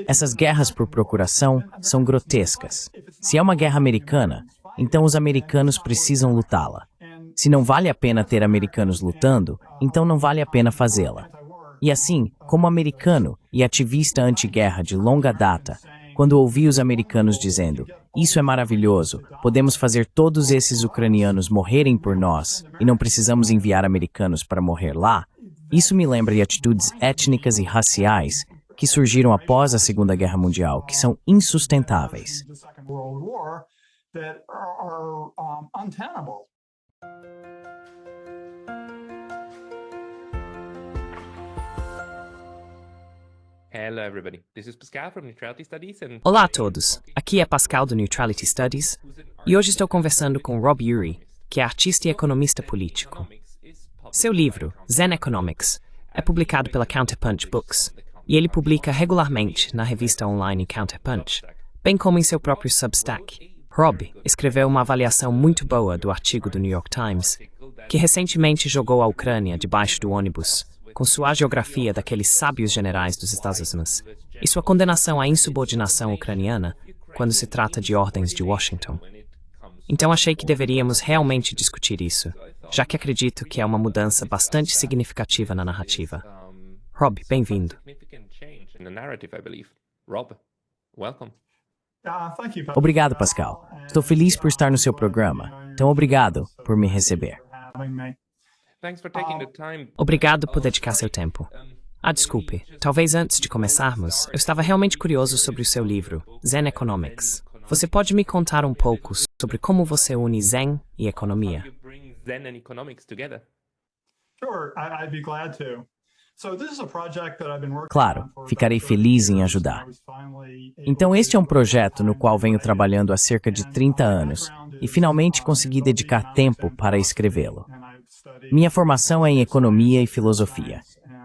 Essas guerras por procuração são grotescas. Se é uma guerra americana, então os americanos precisam lutá-la. Se não vale a pena ter americanos lutando, então não vale a pena fazê-la. E assim, como americano e ativista anti-guerra de longa data, quando ouvi os americanos dizendo, isso é maravilhoso, podemos fazer todos esses ucranianos morrerem por nós e não precisamos enviar americanos para morrer lá, isso me lembra de atitudes étnicas e raciais que surgiram após a Segunda Guerra Mundial, que são insustentáveis. Olá a todos, aqui é Pascal do Neutrality Studies e hoje estou conversando com Rob Urey, que é artista e economista político. Seu livro, Zen Economics, é publicado pela Counterpunch Books e ele publica regularmente na revista online Counterpunch, bem como em seu próprio Substack. Rob escreveu uma avaliação muito boa do artigo do New York Times, que recentemente jogou a Ucrânia debaixo do ônibus, com sua geografia daqueles sábios generais dos Estados Unidos, e sua condenação à insubordinação ucraniana quando se trata de ordens de Washington. Então achei que deveríamos realmente discutir isso, já que acredito que é uma mudança bastante significativa na narrativa. Rob, bem-vindo. Obrigado, Pascal. Estou feliz por estar no seu programa. Então, obrigado por me receber. Obrigado por dedicar seu tempo. Desculpe, talvez antes de começarmos, eu estava realmente curioso sobre o seu livro, Zen Economics. Você pode me contar um pouco sobre como você une Zen e economia? Claro, ficarei feliz em ajudar. Então, este é um projeto no qual venho trabalhando há cerca de 30 anos e finalmente consegui dedicar tempo para escrevê-lo. Minha formação é em economia e filosofia.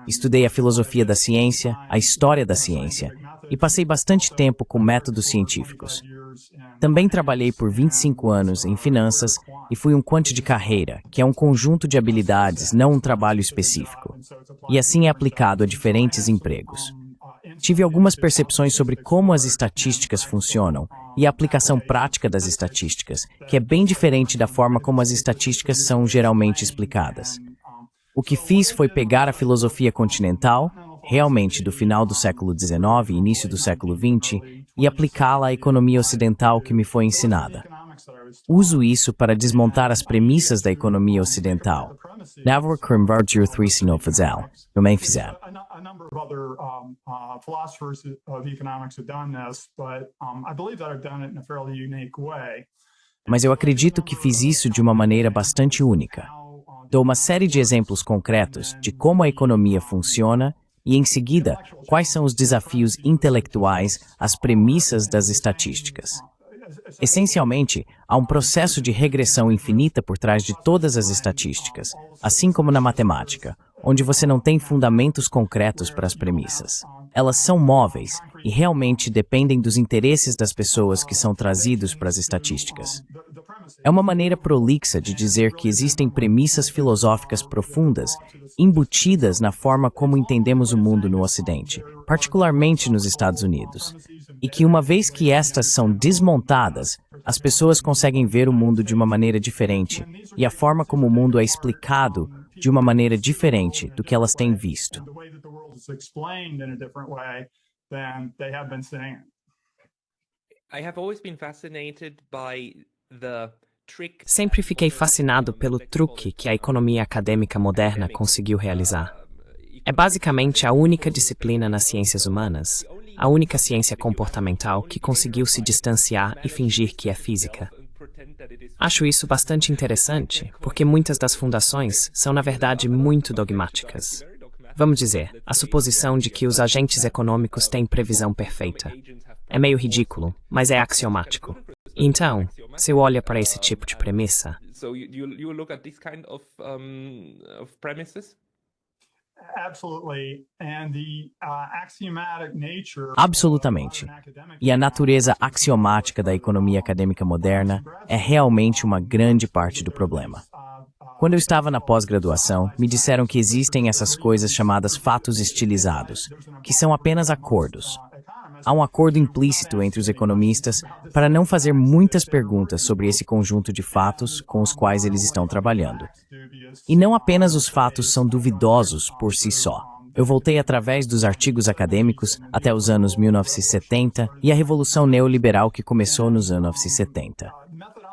Estudei a filosofia da ciência, a história da ciência e passei bastante tempo com métodos científicos. Também trabalhei por 25 anos em finanças e fui um quant de carreira, que é um conjunto de habilidades, não um trabalho específico. E assim é aplicado a diferentes empregos. Tive algumas percepções sobre como as estatísticas funcionam e a aplicação prática das estatísticas, que é bem diferente da forma como as estatísticas são geralmente explicadas. O que fiz foi pegar a filosofia continental, realmente do final do século XIX e início do século XX, e aplicá-la à economia ocidental que me foi ensinada. Uso isso para desmontar as premissas da economia ocidental. Navor Krimvardur Thrisinov Fazel, no Memphis. Mas eu acredito que fiz isso de uma maneira bastante única. Dou uma série de exemplos concretos de como a economia funciona e, em seguida, quais são os desafios intelectuais às premissas das estatísticas. Essencialmente, há um processo de regressão infinita por trás de todas as estatísticas, assim como na matemática, onde você não tem fundamentos concretos para as premissas. Elas são móveis e realmente dependem dos interesses das pessoas que são trazidos para as estatísticas. É uma maneira prolixa de dizer que existem premissas filosóficas profundas embutidas na forma como entendemos o mundo no Ocidente, particularmente nos Estados Unidos, e que uma vez que estas são desmontadas, as pessoas conseguem ver o mundo de uma maneira diferente e a forma como o mundo é explicado de uma maneira diferente do que elas têm visto. Sempre fiquei fascinado pelo truque que a economia acadêmica moderna conseguiu realizar. É basicamente a única disciplina nas ciências humanas, a única ciência comportamental que conseguiu se distanciar e fingir que é física. Acho isso bastante interessante, porque muitas das fundações são, na verdade, muito dogmáticas. Vamos dizer, a suposição de que os agentes econômicos têm previsão perfeita. É meio ridículo, mas é axiomático. Então, se olha para esse tipo de premissa, absolutamente. E a natureza axiomática da economia acadêmica moderna é realmente uma grande parte do problema. Quando eu estava na pós-graduação, me disseram que existem essas coisas chamadas fatos estilizados, que são apenas acordos. Há um acordo implícito entre os economistas para não fazer muitas perguntas sobre esse conjunto de fatos com os quais eles estão trabalhando. E não apenas os fatos são duvidosos por si só. Eu voltei através dos artigos acadêmicos até os anos 1970 e a Revolução Neoliberal que começou nos anos 1970.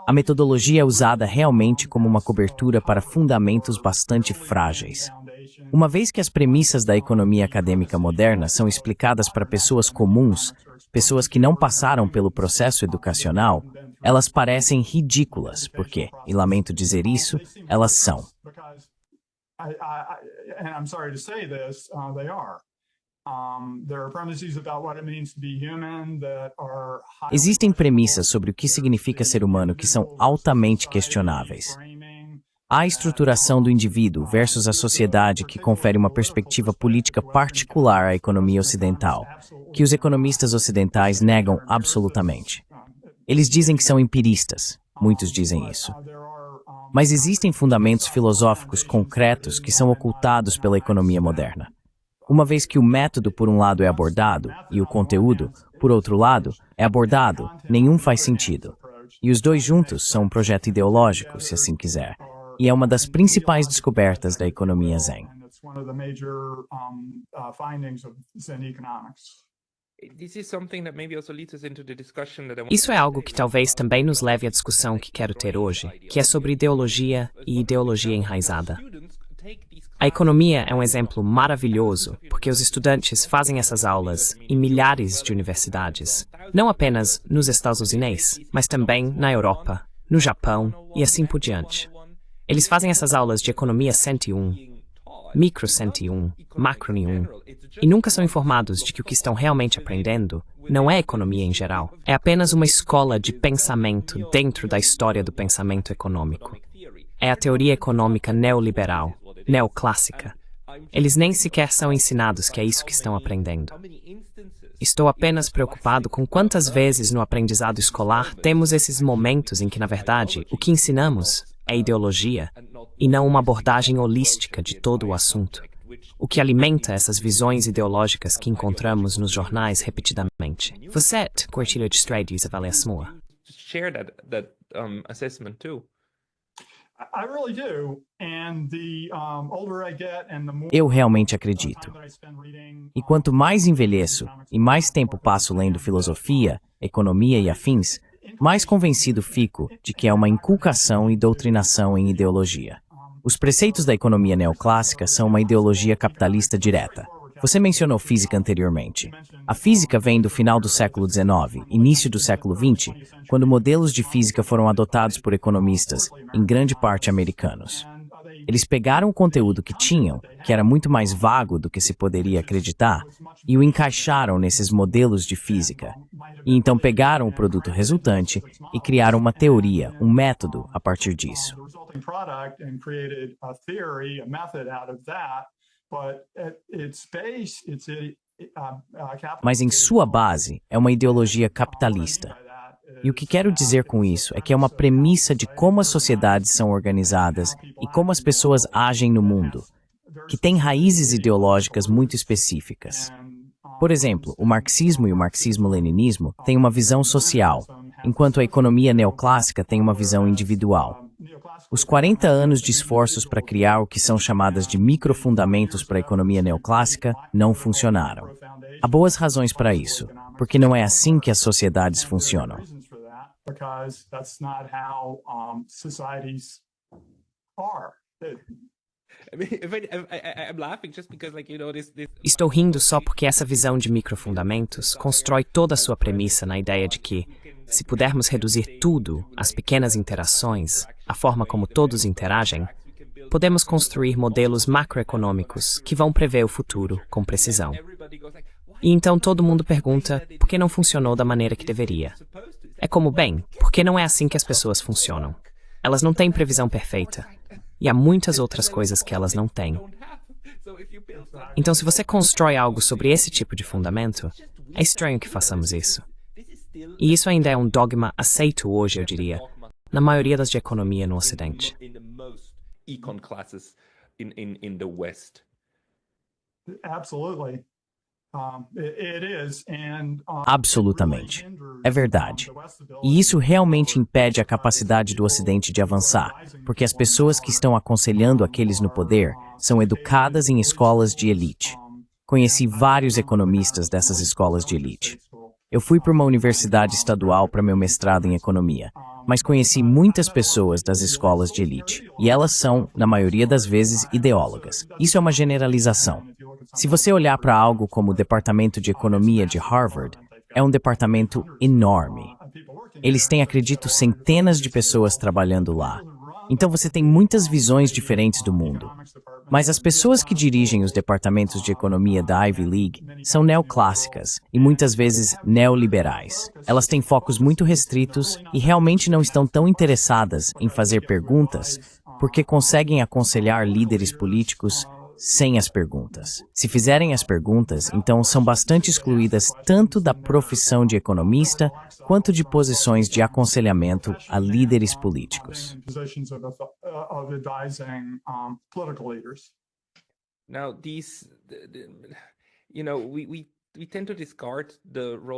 A metodologia é usada realmente como uma cobertura para fundamentos bastante frágeis. Uma vez que as premissas da economia acadêmica moderna são explicadas para pessoas comuns, pessoas que não passaram pelo processo educacional, elas parecem ridículas, porque, e lamento dizer isso, elas são. Existem premissas sobre o que significa ser humano que são altamente questionáveis. Há a estruturação do indivíduo versus a sociedade que confere uma perspectiva política particular à economia ocidental, que os economistas ocidentais negam absolutamente. Eles dizem que são empiristas, muitos dizem isso. Mas existem fundamentos filosóficos concretos que são ocultados pela economia moderna. Uma vez que o método, por um lado, é abordado, e o conteúdo, por outro lado, é abordado, nenhum faz sentido. E os dois juntos são um projeto ideológico, se assim quiser. E é uma das principais descobertas da economia Zen. Isso é algo que talvez também nos leve à discussão que quero ter hoje, que é sobre ideologia e ideologia enraizada. A economia é um exemplo maravilhoso, porque os estudantes fazem essas aulas em milhares de universidades, não apenas nos Estados Unidos, mas também na Europa, no Japão e assim por diante. Eles fazem essas aulas de economia 101, micro 101, macro 1, e nunca são informados de que o que estão realmente aprendendo não é economia em geral. É apenas uma escola de pensamento dentro da história do pensamento econômico. É a teoria econômica neoliberal, neoclássica. Eles nem sequer são ensinados que é isso que estão aprendendo. Estou apenas preocupado com quantas vezes no aprendizado escolar temos esses momentos em que, na verdade, o que ensinamos é ideologia, e não uma abordagem holística de todo o assunto, o que alimenta essas visões ideológicas que encontramos nos jornais repetidamente. Você compartilha de estudos avaliação? Eu realmente acredito. E quanto mais envelheço e mais tempo passo lendo filosofia, economia e afins, mais convencido fico de que é uma inculcação e doutrinação em ideologia. Os preceitos da economia neoclássica são uma ideologia capitalista direta. Você mencionou física anteriormente. A física vem do final do século XIX, início do século XX, quando modelos de física foram adotados por economistas, em grande parte americanos. Eles pegaram o conteúdo que tinham, que era muito mais vago do que se poderia acreditar, e o encaixaram nesses modelos de física. E então pegaram o produto resultante e criaram uma teoria, um método a partir disso. Mas em sua base é uma ideologia capitalista. E o que quero dizer com isso é que é uma premissa de como as sociedades são organizadas e como as pessoas agem no mundo, que tem raízes ideológicas muito específicas. Por exemplo, o marxismo e o marxismo-leninismo têm uma visão social, enquanto a economia neoclássica tem uma visão individual. Os 40 anos de esforços para criar o que são chamadas de microfundamentos para a economia neoclássica não funcionaram. Há boas razões para isso, porque não é assim que as sociedades funcionam. Estou rindo só porque essa visão de microfundamentos constrói toda a sua premissa na ideia de que, se pudermos reduzir tudo às pequenas interações, a forma como todos interagem, podemos construir modelos macroeconômicos que vão prever o futuro com precisão. E então todo mundo pergunta por que não funcionou da maneira que deveria. É como, bem, porque não é assim que as pessoas funcionam. Elas não têm previsão perfeita. E há muitas outras coisas que elas não têm. Então, se você constrói algo sobre esse tipo de fundamento, é estranho que façamos isso. E isso ainda é um dogma aceito hoje, eu diria, na maioria das de economia no Ocidente. econ classes in the West. Absolutely. It is, and Absolutamente. É verdade. E isso realmente impede a capacidade do Ocidente de avançar, porque as pessoas que estão aconselhando aqueles no poder são educadas em escolas de elite. Conheci vários economistas dessas escolas de elite. Eu fui para uma universidade estadual para meu mestrado em economia, mas conheci muitas pessoas das escolas de elite, e elas são, na maioria das vezes, ideólogas. Isso é uma generalização. Se você olhar para algo como o Departamento de Economia de Harvard, é um departamento enorme. Eles têm, acredito, centenas de pessoas trabalhando lá. Então você tem muitas visões diferentes do mundo. Mas as pessoas que dirigem os departamentos de economia da Ivy League são neoclássicas e muitas vezes neoliberais. Elas têm focos muito restritos e realmente não estão tão interessadas em fazer perguntas porque conseguem aconselhar líderes políticos sem as perguntas. Se fizerem as perguntas, então são bastante excluídas tanto da profissão de economista quanto de posições de aconselhamento a líderes políticos.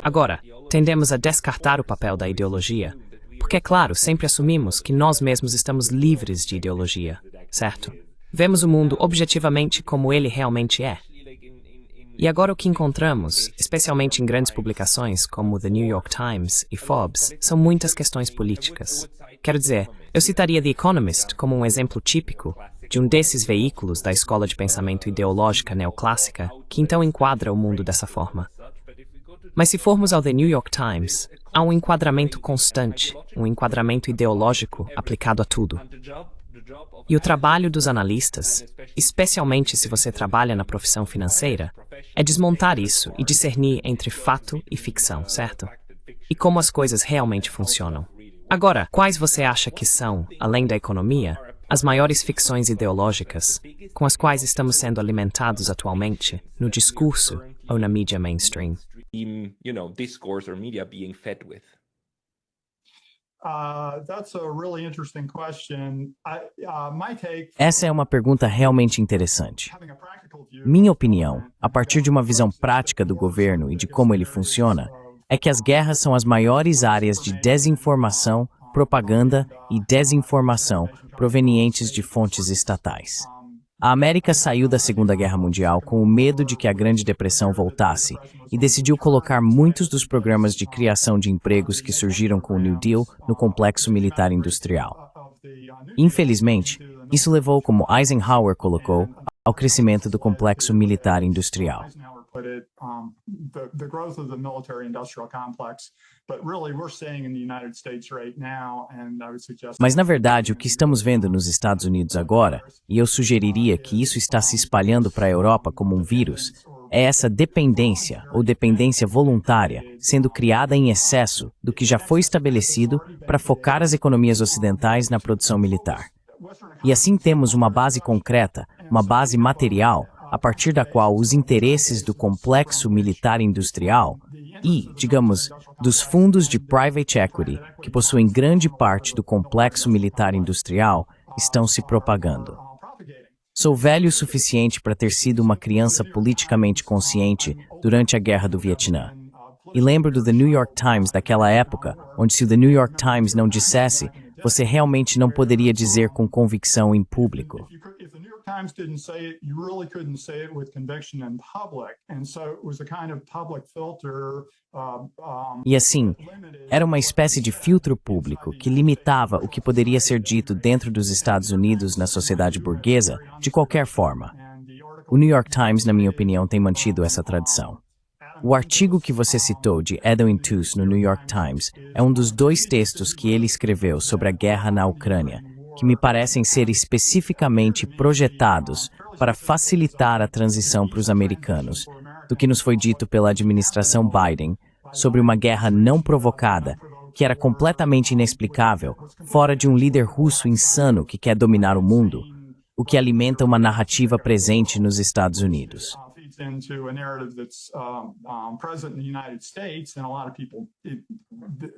Agora, tendemos a descartar o papel da ideologia, porque, é claro, sempre assumimos que nós mesmos estamos livres de ideologia, certo? Vemos o mundo objetivamente como ele realmente é. E agora o que encontramos, especialmente em grandes publicações como The New York Times e Forbes, são muitas questões políticas. Quero dizer, eu citaria The Economist como um exemplo típico de um desses veículos da escola de pensamento ideológica neoclássica que então enquadra o mundo dessa forma. Mas se formos ao The New York Times, há um enquadramento constante, um enquadramento ideológico aplicado a tudo. E o trabalho dos analistas, especialmente se você trabalha na profissão financeira, é desmontar isso e discernir entre fato e ficção, certo? E como as coisas realmente funcionam. Agora, quais você acha que são, além da economia, as maiores ficções ideológicas com as quais estamos sendo alimentados atualmente no discurso ou na mídia mainstream? Discourse or media being fed with. Essa é uma pergunta realmente interessante. Minha opinião, a partir de uma visão prática do governo e de como ele funciona, é que as guerras são as maiores áreas de desinformação, propaganda e desinformação provenientes de fontes estatais. A América saiu da Segunda Guerra Mundial com o medo de que a Grande Depressão voltasse e decidiu colocar muitos dos programas de criação de empregos que surgiram com o New Deal no complexo militar industrial. Infelizmente, isso levou, como Eisenhower colocou, ao crescimento do complexo militar industrial. Mas, na verdade, o que estamos vendo nos Estados Unidos agora, e eu sugeriria que isso está se espalhando para a Europa como um vírus, é essa dependência ou dependência voluntária sendo criada em excesso do que já foi estabelecido para focar as economias ocidentais na produção militar. E assim temos uma base concreta, uma base material, a partir da qual os interesses do complexo militar industrial e, digamos, dos fundos de private equity, que possuem grande parte do complexo militar industrial, estão se propagando. Sou velho o suficiente para ter sido uma criança politicamente consciente durante a Guerra do Vietnã. E lembro do The New York Times daquela época, onde se o The New York Times não dissesse, você realmente não poderia dizer com convicção em público. Times didn't say it, you really couldn't say it with conviction in public, and so it was a kind of public filter. E assim, era uma espécie de filtro público que limitava o que poderia ser dito dentro dos Estados Unidos na sociedade burguesa de qualquer forma. O New York Times, na minha opinião, tem mantido essa tradição. O artigo que você citou de Edwin Tooze no New York Times é um dos 2 textos que ele escreveu sobre a guerra na Ucrânia, que me parecem ser especificamente projetados para facilitar a transição para os americanos, do que nos foi dito pela administração Biden sobre uma guerra não provocada, que era completamente inexplicável, fora de um líder russo insano que quer dominar o mundo, o que alimenta uma narrativa presente nos Estados Unidos. into a narrative that's present in the United States, and a lot of people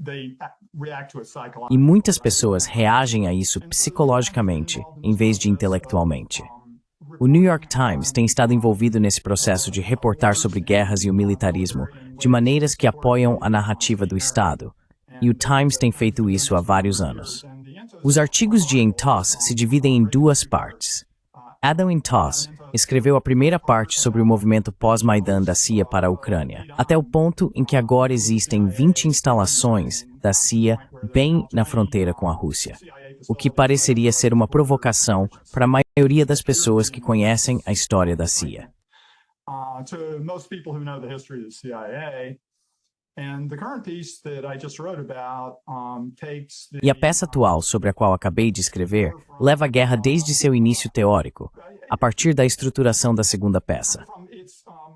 they react to it psychologically. E muitas pessoas reagem a isso psicologicamente, em vez de intelectualmente. O New York Times tem estado envolvido nesse processo de reportar sobre guerras e o militarismo de maneiras que apoiam a narrativa do Estado, e o Times tem feito isso há vários anos. Os artigos de Entos se dividem em duas partes. Adam Entos escreveu a primeira parte sobre o movimento pós-Maidan da CIA para a Ucrânia, até o ponto em que agora existem 20 instalações da CIA bem na fronteira com a Rússia, o que pareceria ser uma provocação para a maioria das pessoas que conhecem a história da CIA. To most people who know the history of the CIA, and the current piece that I just wrote about takes the E a peça atual sobre a qual acabei de escrever leva a guerra desde seu início teórico, a partir da estruturação da segunda peça.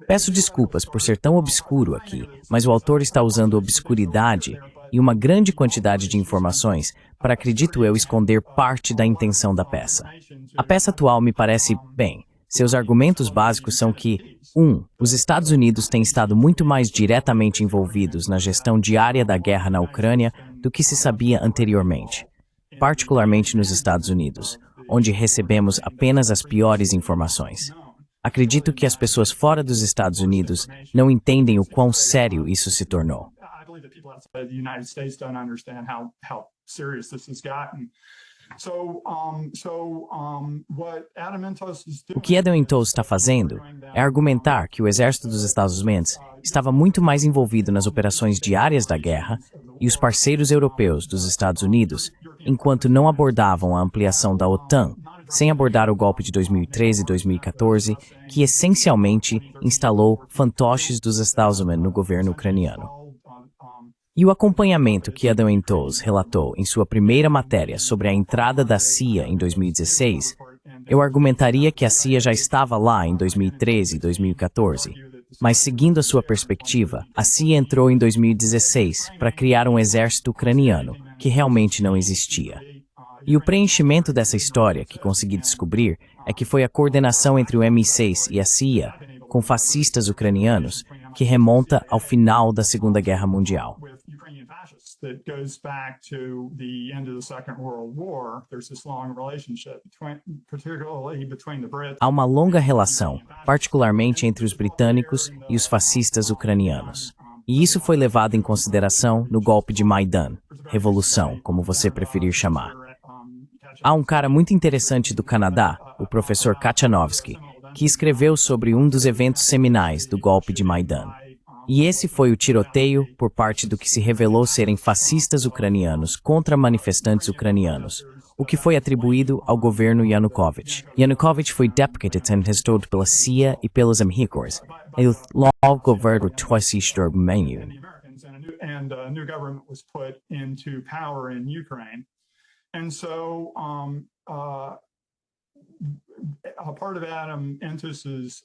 Peço desculpas por ser tão obscuro aqui, mas o autor está usando obscuridade e uma grande quantidade de informações para, acredito eu, esconder parte da intenção da peça. A peça atual me parece, bem, seus argumentos básicos são que, 1. Os Estados Unidos têm estado muito mais diretamente envolvidos na gestão diária da guerra na Ucrânia do que se sabia anteriormente, particularmente nos Estados Unidos, onde recebemos apenas as piores informações. Acredito que as pessoas fora dos Estados Unidos não entendem o quão sério isso se tornou. I believe that people outside the United States don't understand how serious this has gotten. What Adam Entos is doing. O que Adam Entos está fazendo é argumentar que o exército dos Estados Unidos estava muito mais envolvido nas operações diárias da guerra e os parceiros europeus dos Estados Unidos, enquanto não abordavam a ampliação da OTAN, sem abordar o golpe de 2013 e 2014, que essencialmente instalou fantoches dos Estados Unidos no governo ucraniano. E o acompanhamento que Adam Entos relatou em sua primeira matéria sobre a entrada da CIA em 2016, eu argumentaria que a CIA já estava lá em 2013 e 2014. Mas seguindo a sua perspectiva, a CIA entrou em 2016 para criar um exército ucraniano, que realmente não existia. E o preenchimento dessa história que consegui descobrir é que foi a coordenação entre o MI6 e a CIA, com fascistas ucranianos, que remonta ao final da Segunda Guerra Mundial. That goes back to the end of the Second World War. There's this long relationship, particularly between the Brits. Há uma longa relação, particularmente entre os britânicos e os fascistas ucranianos. E isso foi levado em consideração no golpe de Maidan, revolução, como você preferir chamar. Há um cara muito interessante do Canadá, o professor Kachanovsky, que escreveu sobre um dos eventos seminais do golpe de Maidan. E esse foi o tiroteio por parte do que se revelou serem fascistas ucranianos contra manifestantes ucranianos, o que foi atribuído ao governo Yanukovych. Yanukovych foi depossedido pela CIA e pelos Amhikors, e logo governo Twassistormenun. And a new government was put into power in Ukraine. And so a part of Adam Entos's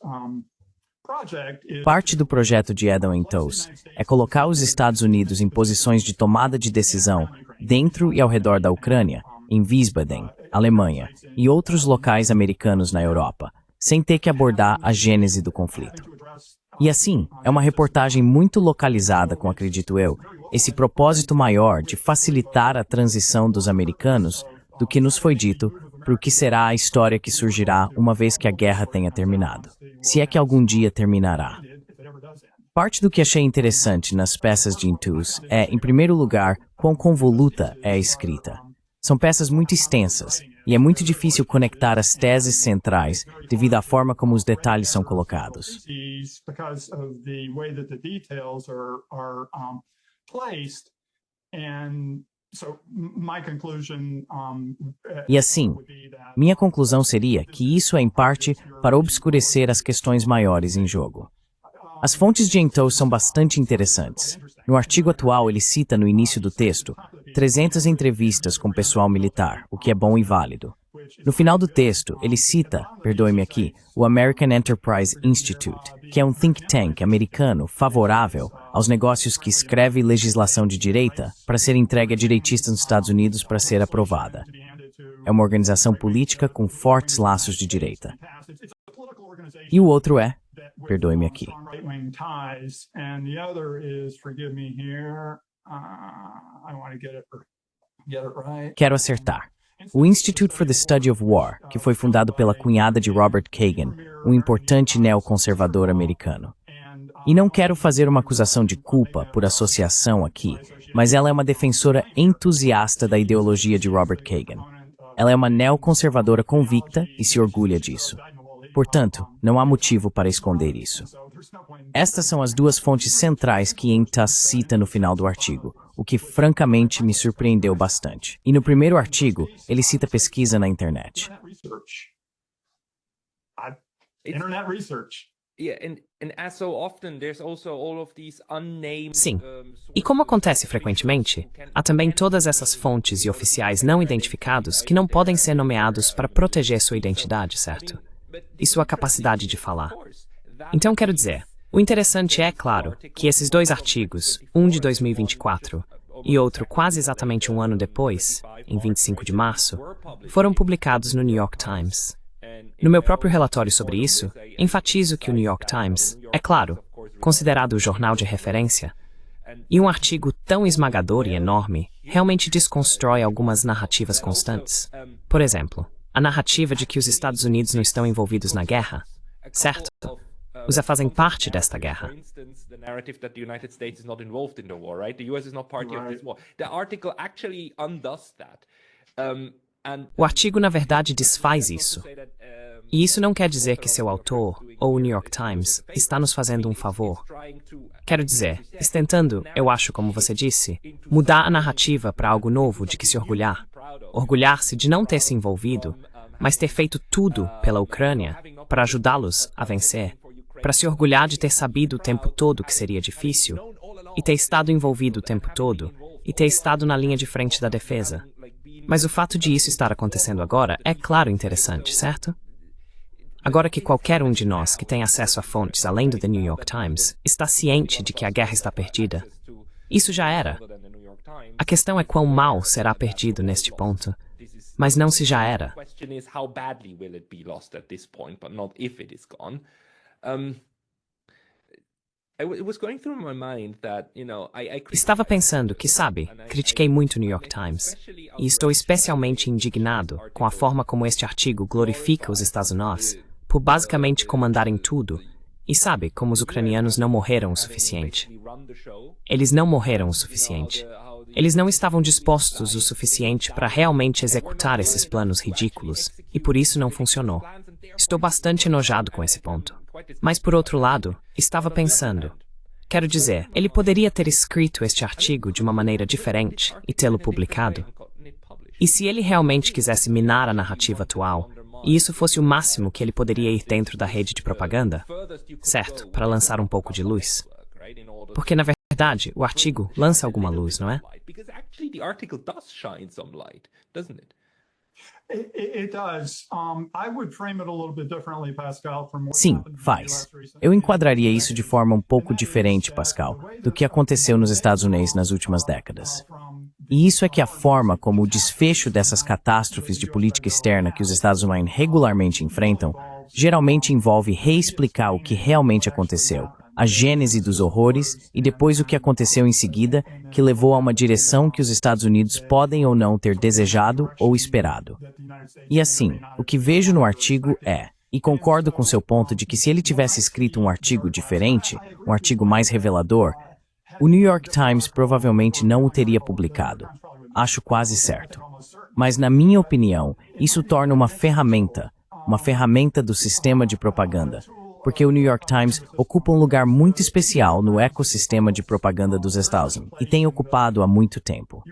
Parte do projeto de Adam Entos é colocar os Estados Unidos em posições de tomada de decisão dentro e ao redor da Ucrânia, em Wiesbaden, Alemanha, e outros locais americanos na Europa, sem ter que abordar a gênese do conflito. E assim, é uma reportagem muito localizada com, acredito eu, esse propósito maior de facilitar a transição dos americanos do que nos foi dito para o que será a história que surgirá uma vez que a guerra tenha terminado. Se é que algum dia terminará. Parte do que achei interessante nas peças de Entos é, em primeiro lugar, quão convoluta é a escrita. São peças muito extensas, e é muito difícil conectar as teses centrais devido à forma como os detalhes são colocados. E assim, minha conclusão seria que isso é em parte para obscurecer as questões maiores em jogo. As fontes de Entos são bastante interessantes. No artigo atual, ele cita no início do texto 300 entrevistas com pessoal militar, o que é bom e válido. No final do texto, ele cita, perdoe-me aqui, o American Enterprise Institute, que é um think tank americano favorável aos negócios que escreve legislação de direita para ser entregue a direitistas nos Estados Unidos para ser aprovada. É uma organização política com fortes laços de direita. E o outro é perdoe-me aqui. Right-wing ties, and the other is, forgive me here, I want to get it right. Quero acertar. O Institute for the Study of War, que foi fundado pela cunhada de Robert Kagan, um importante neoconservador americano. E não quero fazer uma acusação de culpa por associação aqui, mas ela é uma defensora entusiasta da ideologia de Robert Kagan. Ela é uma neoconservadora convicta e se orgulha disso. Portanto, não há motivo para esconder isso. Estas são as duas fontes centrais que Intas cita no final do artigo, o que francamente me surpreendeu bastante. E no primeiro artigo, ele cita pesquisa na internet. Sim. E como acontece frequentemente, há também todas essas fontes e oficiais não identificados que não podem ser nomeados para proteger sua identidade, certo? E sua capacidade de falar. Então, quero dizer, o interessante é, claro, que esses dois artigos, um de 2024 e outro quase exatamente um ano depois, em 25 de março, foram publicados no New York Times. No meu próprio relatório sobre isso, enfatizo que o New York Times, é claro, considerado o jornal de referência, e um artigo tão esmagador e enorme realmente desconstrói algumas narrativas constantes. Por exemplo, a narrativa de que os Estados Unidos não estão envolvidos na guerra, certo? Os fazem parte desta guerra. O artigo, na verdade, desfaz isso. E isso não quer dizer que seu autor, ou o New York Times, está nos fazendo um favor. Quero dizer, está tentando, eu acho, como você disse, mudar a narrativa para algo novo de que se orgulhar. Orgulhar-se de não ter se envolvido, mas ter feito tudo pela Ucrânia para ajudá-los a vencer. Para se orgulhar de ter sabido o tempo todo que seria difícil, e ter estado envolvido o tempo todo, e ter estado na linha de frente da defesa. Mas o fato de isso estar acontecendo agora é, claro, interessante, certo? Agora que qualquer um de nós que tem acesso a fontes além do The New York Times está ciente de que a guerra está perdida, isso já era. A questão é quão mal será perdido neste ponto, mas não se já era. Estava pensando que, sabe, critiquei muito o New York Times, e estou especialmente indignado com a forma como este artigo glorifica os Estados Unidos por basicamente comandarem tudo, e sabe, como os ucranianos não morreram o suficiente. Eles não morreram o suficiente. Eles não estavam dispostos o suficiente para realmente executar esses planos ridículos, e por isso não funcionou. Estou bastante enojado com esse ponto. Mas, por outro lado, estava pensando, quero dizer, ele poderia ter escrito este artigo de uma maneira diferente e tê-lo publicado. E se ele realmente quisesse minar a narrativa atual, e isso fosse o máximo que ele poderia ir dentro da rede de propaganda, certo, para lançar um pouco de luz. Porque, na verdade, o artigo lança alguma luz, não é? Sim, faz. Eu enquadraria isso de forma um pouco diferente, Pascal, do que aconteceu nos Estados Unidos nas últimas décadas. E isso é que a forma como o desfecho dessas catástrofes de política externa que os Estados Unidos regularmente enfrentam, geralmente envolve reexplicar o que realmente aconteceu, a gênese dos horrores e depois o que aconteceu em seguida, que levou a uma direção que os Estados Unidos podem ou não ter desejado ou esperado. E assim, o que vejo no artigo é, e concordo com seu ponto de que se ele tivesse escrito um artigo diferente, um artigo mais revelador, o New York Times provavelmente não o teria publicado. Acho quase certo. Mas, na minha opinião, isso torna uma ferramenta do sistema de propaganda, porque o New York Times ocupa um lugar muito especial no ecossistema de propaganda dos Estados Unidos e tem ocupado há muito tempo.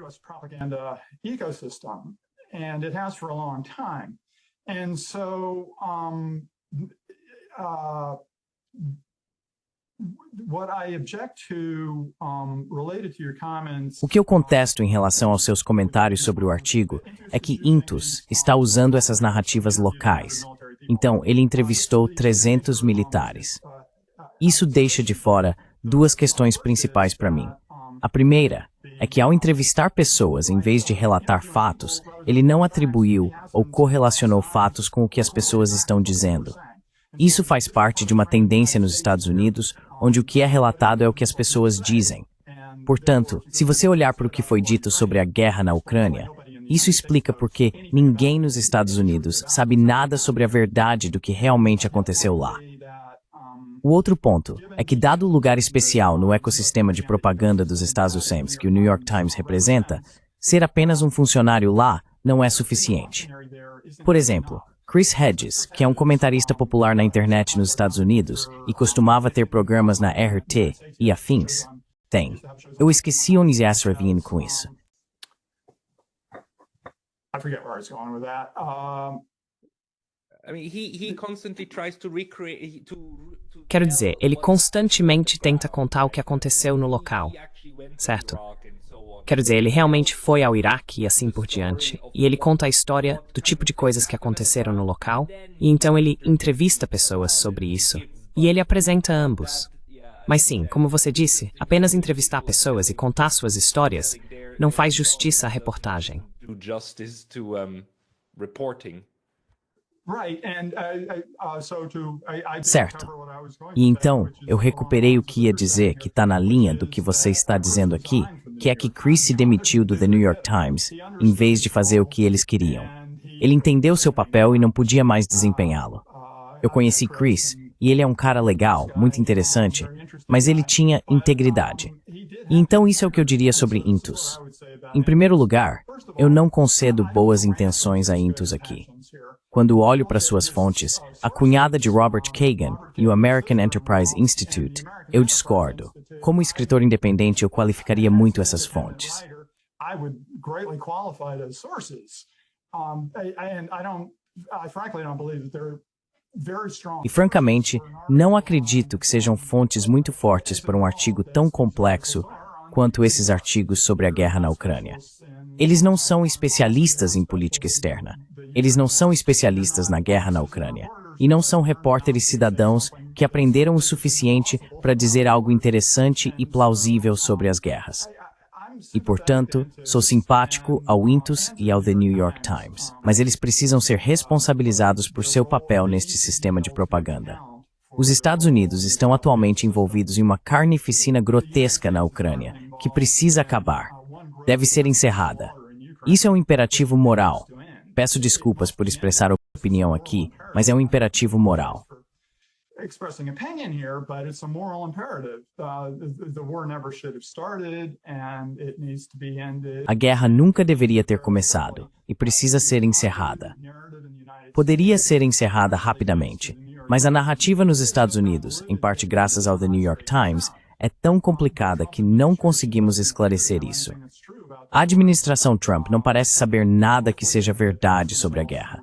O que eu contesto em relação aos seus comentários sobre o artigo é que Intus está usando essas narrativas locais. Então, ele entrevistou 300 militares. Isso deixa de fora duas questões principais para mim. A primeira é que, ao entrevistar pessoas em vez de relatar fatos, ele não atribuiu ou correlacionou fatos com o que as pessoas estão dizendo. Isso faz parte de uma tendência nos Estados Unidos, onde o que é relatado é o que as pessoas dizem. Portanto, se você olhar para o que foi dito sobre a guerra na Ucrânia, isso explica por que ninguém nos Estados Unidos sabe nada sobre a verdade do que realmente aconteceu lá. O outro ponto é que, dado o lugar especial no ecossistema de propaganda dos Estados Unidos que o New York Times representa, ser apenas um funcionário lá não é suficiente. Por exemplo, Chris Hedges, que é um comentarista popular na internet nos Estados Unidos e costumava ter programas na RT e afins, tem. Eu esqueci onde Yasser vinha com isso. I forget where I was going with that. I mean, he constantly tries to recreate Quero dizer, ele constantemente tenta contar o que aconteceu no local, certo? Quero dizer, ele realmente foi ao Iraque e assim por diante, e ele conta a história do tipo de coisas que aconteceram no local, e então ele entrevista pessoas sobre isso, e ele apresenta ambos. Mas sim, como você disse, apenas entrevistar pessoas e contar suas histórias não faz justiça à reportagem. Certo. E então, eu recuperei o que ia dizer que está na linha do que você está dizendo aqui, que é que Chris se demitiu do The New York Times, em vez de fazer o que eles queriam. Ele entendeu seu papel e não podia mais desempenhá-lo. Eu conheci Chris, e ele é um cara legal, muito interessante, mas ele tinha integridade. E então isso é o que eu diria sobre Intus. Em primeiro lugar, eu não concedo boas intenções a Intus aqui. Quando olho para suas fontes, a cunhada de Robert Kagan e o American Enterprise Institute, eu discordo. Como escritor independente, eu qualificaria muito essas fontes. E francamente, não acredito que sejam fontes muito fortes para um artigo tão complexo quanto esses artigos sobre a guerra na Ucrânia. Eles não são especialistas em política externa. Eles não são especialistas na guerra na Ucrânia. E não são repórteres cidadãos que aprenderam o suficiente para dizer algo interessante e plausível sobre as guerras. E, portanto, sou simpático ao Intus e ao The New York Times. Mas eles precisam ser responsabilizados por seu papel neste sistema de propaganda. Os Estados Unidos estão atualmente envolvidos em uma carnificina grotesca na Ucrânia, que precisa acabar. Deve ser encerrada. Isso é um imperativo moral. Peço desculpas por expressar opinião aqui, mas é um imperativo moral. Expressing opinion here, but it's a moral imperative. The war never should have started and it needs to be ended. A guerra nunca deveria ter começado e precisa ser encerrada. Poderia ser encerrada rapidamente, mas a narrativa nos Estados Unidos, em parte graças ao The New York Times, é tão complicada que não conseguimos esclarecer isso. A administração Trump não parece saber nada que seja verdade sobre a guerra.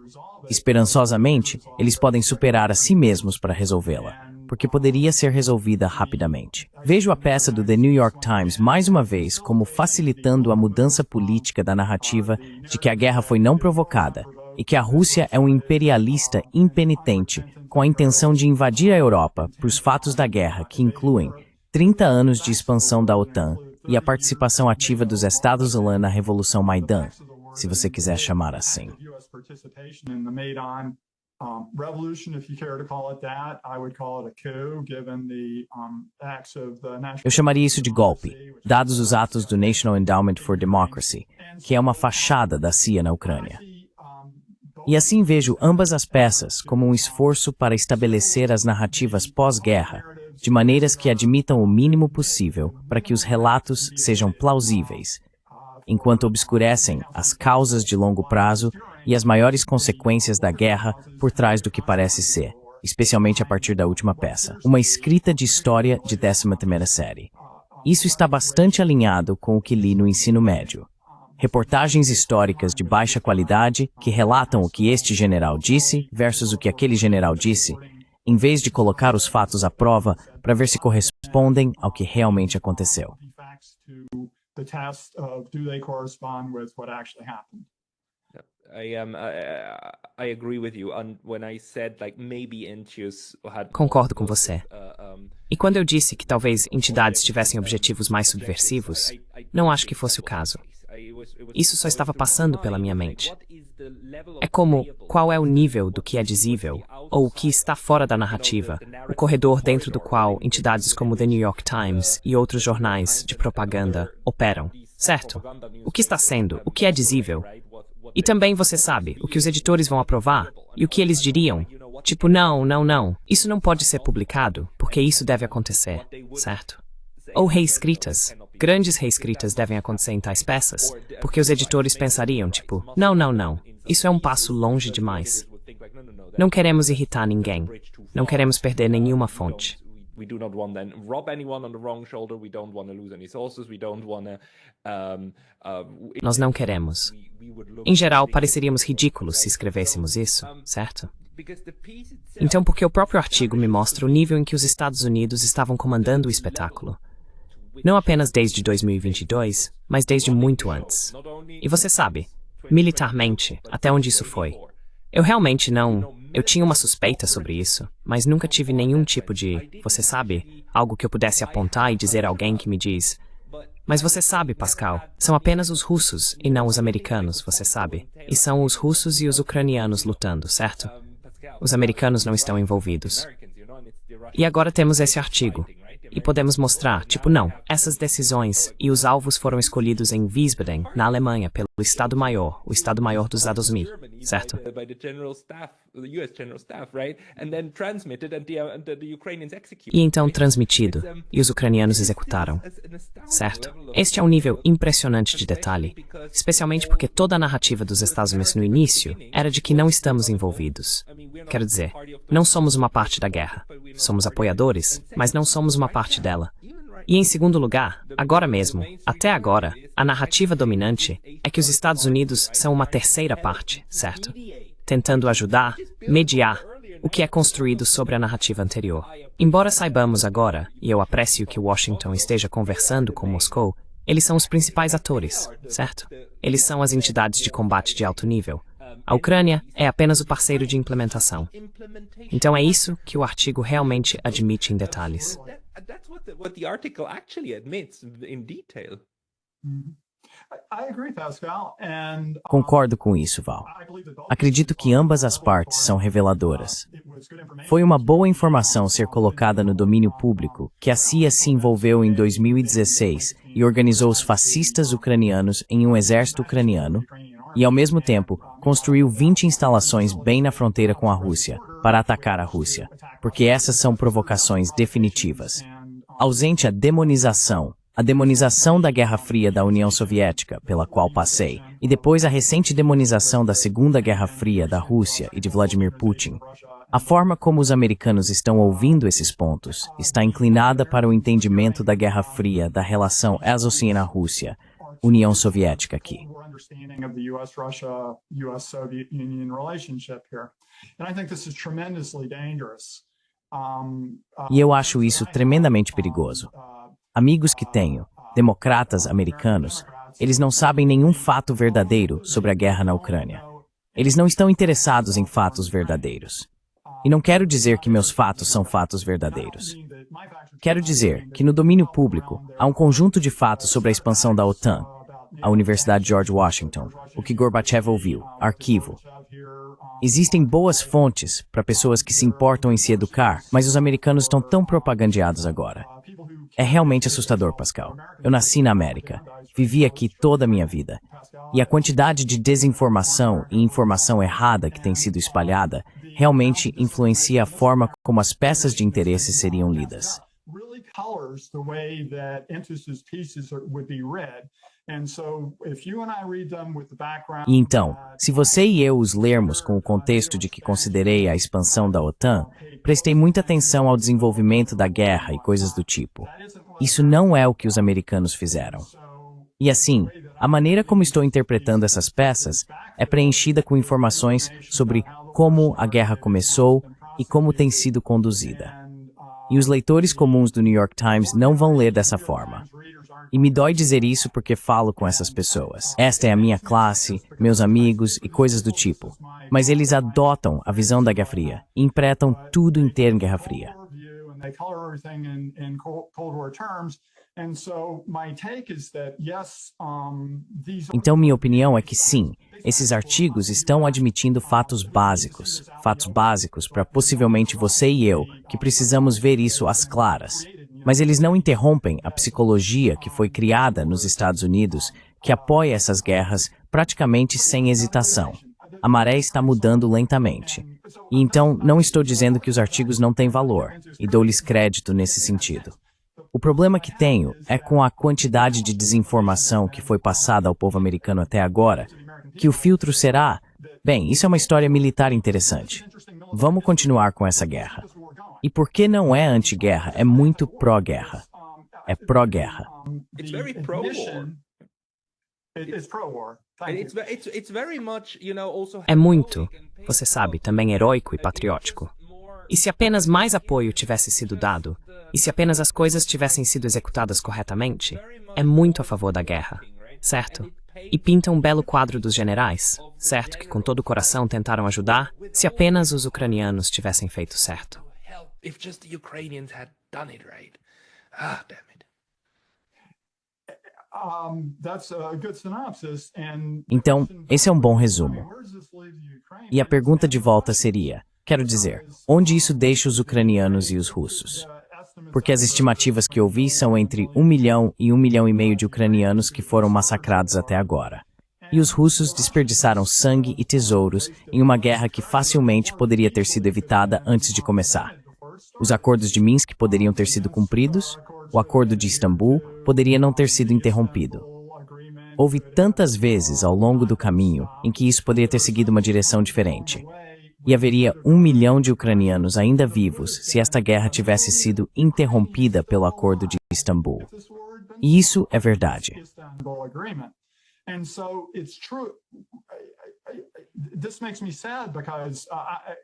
Esperançosamente, eles podem superar a si mesmos para resolvê-la, porque poderia ser resolvida rapidamente. Vejo a peça do The New York Times mais uma vez como facilitando a mudança política da narrativa de que a guerra foi não provocada e que a Rússia é um imperialista impenitente com a intenção de invadir a Europa por os fatos da guerra que incluem 30 anos de expansão da OTAN e a participação ativa dos Estados Unidos na Revolução Maidan, se você quiser chamar assim. Eu chamaria isso de golpe, dados os atos do National Endowment for Democracy, que é uma fachada da CIA na Ucrânia. E assim vejo ambas as peças como um esforço para estabelecer as narrativas pós-guerra, de maneiras que admitam o mínimo possível para que os relatos sejam plausíveis, enquanto obscurecem as causas de longo prazo e as maiores consequências da guerra por trás do que parece ser, especialmente a partir da última peça, uma escrita de história de 11ª série. Isso está bastante alinhado com o que li no ensino médio. Reportagens históricas de baixa qualidade que relatam o que este general disse versus o que aquele general disse, em vez de colocar os fatos à prova para ver se correspondem ao que realmente aconteceu. The test of do they correspond with what actually happened. I agree with you on when I said like maybe NGOs had. Concordo com você. E quando eu disse que talvez entidades tivessem objetivos mais subversivos, não acho que fosse o caso. Isso só estava passando pela minha mente. É como, qual é o nível do que é dizível ou o que está fora da narrativa, o corredor dentro do qual entidades como The New York Times e outros jornais de propaganda operam, certo? O que está sendo, o que é dizível. E também você sabe o que os editores vão aprovar e o que eles diriam. Tipo, não, não, não, isso não pode ser publicado, porque isso deve acontecer, certo? Ou reescritas. Grandes reescritas devem acontecer em tais peças, porque os editores pensariam, tipo, não, não, não, isso é um passo longe demais. Não queremos irritar ninguém. Não queremos perder nenhuma fonte. We do not want to rob anyone on the wrong shoulder. We don't want to lose any sources. We don't want to. Nós não queremos. Em geral, pareceríamos ridículos se escrevêssemos isso, certo? Então, porque o próprio artigo me mostra o nível em que os Estados Unidos estavam comandando o espetáculo. Não apenas desde 2022, mas desde muito antes. E você sabe, militarmente, até onde isso foi. Eu realmente não... Eu tinha uma suspeita sobre isso, mas nunca tive nenhum tipo de, você sabe, algo que eu pudesse apontar e dizer a alguém que me diz. Mas você sabe, Pascal, são apenas os russos e não os americanos, você sabe. E são os russos e os ucranianos lutando, certo? Os americanos não estão envolvidos. E agora temos esse artigo. E podemos mostrar, tipo, não, essas decisões e os alvos foram escolhidos em Wiesbaden, na Alemanha, pelo Estado-Maior, o Estado-Maior dos Estados Unidos, certo? E então transmitido, e os ucranianos executaram, certo? Este é um nível impressionante de detalhe, especialmente porque toda a narrativa dos Estados Unidos no início era de que não estamos envolvidos. Quero dizer, não somos uma parte da guerra. Somos apoiadores, mas não somos uma parte dela. E em segundo lugar, agora mesmo, até agora, a narrativa dominante é que os Estados Unidos são uma terceira parte, certo? Tentando ajudar, mediar, o que é construído sobre a narrativa anterior. Embora saibamos agora, e eu aprecio que Washington esteja conversando com Moscou, eles são os principais atores, certo? Eles são as entidades de combate de alto nível. A Ucrânia é apenas o parceiro de implementação. Então é isso que o artigo realmente admite em detalhes. Concordo com isso, Val. Acredito que ambas as partes são reveladoras. Foi uma boa informação ser colocada no domínio público que a CIA se envolveu em 2016 e organizou os fascistas ucranianos em um exército ucraniano e, ao mesmo tempo, construiu 20 instalações bem na fronteira com a Rússia para atacar a Rússia, porque essas são provocações definitivas. Ausente a demonização da Guerra Fria da União Soviética, pela qual passei, e depois a recente demonização da Segunda Guerra Fria da Rússia e de Vladimir Putin, a forma como os americanos estão ouvindo esses pontos está inclinada para o entendimento da Guerra Fria da relação Rússia, União Soviética aqui. E eu acho isso tremendamente perigoso. Amigos que tenho, democratas americanos, eles não sabem nenhum fato verdadeiro sobre a guerra na Ucrânia. Eles não estão interessados em fatos verdadeiros. E não quero dizer que meus fatos são fatos verdadeiros. Quero dizer que no domínio público há um conjunto de fatos sobre a expansão da OTAN, a Universidade George Washington, o que Gorbachev ouviu, arquivo. Existem boas fontes para pessoas que se importam em se educar, mas os americanos estão tão propagandeados agora. É realmente assustador, Pascal. Eu nasci na América, vivi aqui toda a minha vida. E a quantidade de desinformação e informação errada que tem sido espalhada realmente influencia a forma como as peças de interesse seriam lidas. E então, se você e eu os lermos com o contexto de que considerei a expansão da OTAN, prestei muita atenção ao desenvolvimento da guerra e coisas do tipo. Isso não é o que os americanos fizeram. E assim, a maneira como estou interpretando essas peças é preenchida com informações sobre como a guerra começou e como tem sido conduzida. E os leitores comuns do New York Times não vão ler dessa forma. E me dói dizer isso porque falo com essas pessoas. Esta é a minha classe, meus amigos e coisas do tipo. Mas eles adotam a visão da Guerra Fria e interpretam tudo inteiro em Guerra Fria. They color everything in Cold War terms. And so my take is that yes, Então minha opinião é que sim, esses artigos estão admitindo fatos básicos para possivelmente você e eu, que precisamos ver isso às claras. Mas eles não interrompem a psicologia que foi criada nos Estados Unidos, que apoia essas guerras praticamente sem hesitação. A maré está mudando lentamente. E então, não estou dizendo que os artigos não têm valor, e dou-lhes crédito nesse sentido. O problema que tenho é com a quantidade de desinformação que foi passada ao povo americano até agora, que o filtro será... Bem, isso é uma história militar interessante. Vamos continuar com essa guerra. E por que não é anti-guerra? É muito pró-guerra. É pró-guerra. It's very pro-war. It's pro-war. It's very much, you know, also É muito, você sabe, também heróico e patriótico. E se apenas mais apoio tivesse sido dado, e se apenas as coisas tivessem sido executadas corretamente, é muito a favor da guerra, certo? E pinta um belo quadro dos generais, certo? Que com todo o coração tentaram ajudar, se apenas os ucranianos tivessem feito certo. if just the Ukrainians had done it right. Ah, damn it. That's a good synopsis. Então, esse é um bom resumo. E a pergunta de volta seria, quero dizer, onde isso deixa os ucranianos e os russos? Porque as estimativas que eu vi são entre 1 milhão e 1,5 milhão de ucranianos que foram massacrados até agora. E os russos desperdiçaram sangue e tesouros em uma guerra que facilmente poderia ter sido evitada antes de começar. Os acordos de Minsk poderiam ter sido cumpridos, o acordo de Istambul poderia não ter sido interrompido. Houve tantas vezes ao longo do caminho em que isso poderia ter seguido uma direção diferente. E haveria 1 milhão de ucranianos ainda vivos se esta guerra tivesse sido interrompida pelo acordo de Istambul. E isso é verdade. And so it's true. This makes me sad because,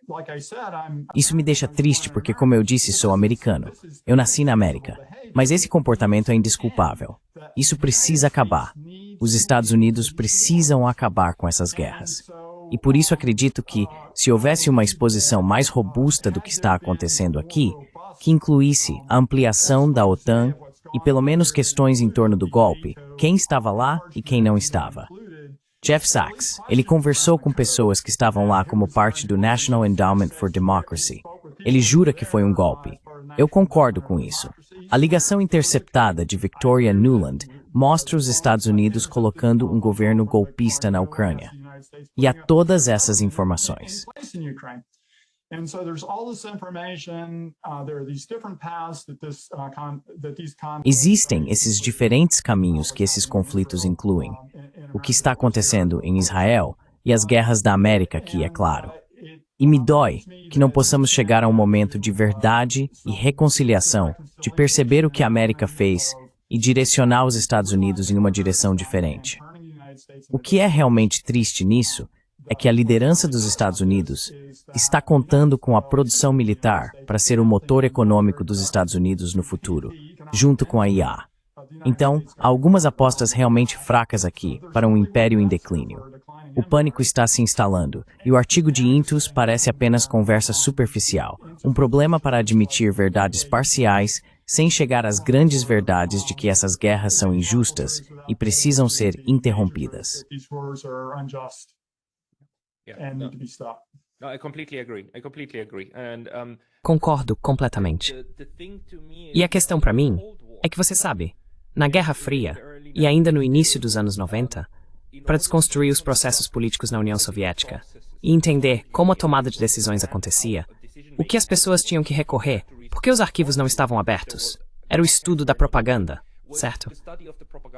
like I said, Isso me deixa triste porque, como eu disse, sou americano. Eu nasci na América. Mas esse comportamento é indesculpável. Isso precisa acabar. Os Estados Unidos precisam acabar com essas guerras. E por isso acredito que, se houvesse uma exposição mais robusta do que está acontecendo aqui, que incluísse a ampliação da OTAN e pelo menos questões em torno do golpe, quem estava lá e quem não estava. Jeff Sachs, ele conversou com pessoas que estavam lá como parte do National Endowment for Democracy. Ele jura que foi um golpe. Eu concordo com isso. A ligação interceptada de Victoria Nuland mostra os Estados Unidos colocando um governo golpista na Ucrânia. E há todas essas informações. And so there's all this information, there are these different paths that these conflicts... Existem esses diferentes caminhos que esses conflitos incluem. O que está acontecendo em Israel e as guerras da América aqui, é claro. E me dói que não possamos chegar a um momento de verdade e reconciliação, de perceber o que a América fez e direcionar os Estados Unidos em uma direção diferente. O que é realmente triste nisso é que a liderança dos Estados Unidos está contando com a produção militar para ser o motor econômico dos Estados Unidos no futuro, junto com a IA. Então, há algumas apostas realmente fracas aqui para um império em declínio. O pânico está se instalando, e o artigo de Intus parece apenas conversa superficial, um problema para admitir verdades parciais, sem chegar às grandes verdades de que essas guerras são injustas e precisam ser interrompidas. Yeah, no. No, I completely agree. And Concordo completamente. the thing to me E a questão para mim é que você sabe, na Guerra Fria e ainda no início dos anos 90, para desconstruir os processos políticos na União Soviética e entender como a tomada de decisões acontecia, o que as pessoas tinham que recorrer, porque os arquivos não estavam abertos, era o estudo da propaganda, certo?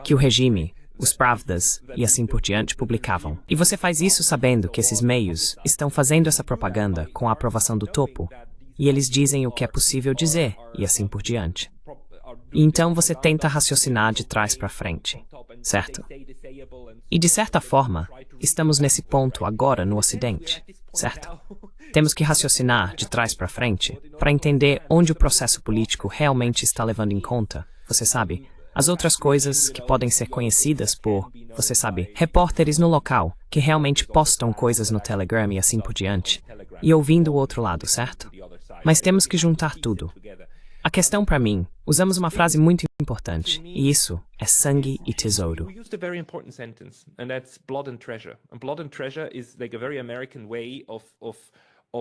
Que o regime, os Pravdas e assim por diante publicavam. E você faz isso sabendo que esses meios estão fazendo essa propaganda com a aprovação do topo, e eles dizem o que é possível dizer, e assim por diante. E então você tenta raciocinar de trás para frente, certo? E de certa forma, estamos nesse ponto agora no Ocidente, certo? Temos que raciocinar de trás para frente para entender onde o processo político realmente está levando em conta, você sabe, as outras coisas que podem ser conhecidas por, você sabe, repórteres no local, que realmente postam coisas no Telegram e assim por diante, e ouvindo o outro lado, certo? Mas temos que juntar tudo. A questão para mim, usamos uma frase muito importante, e isso é sangue e tesouro. We used a very important sentence, and that's blood and treasure. And blood and treasure is like a very American way of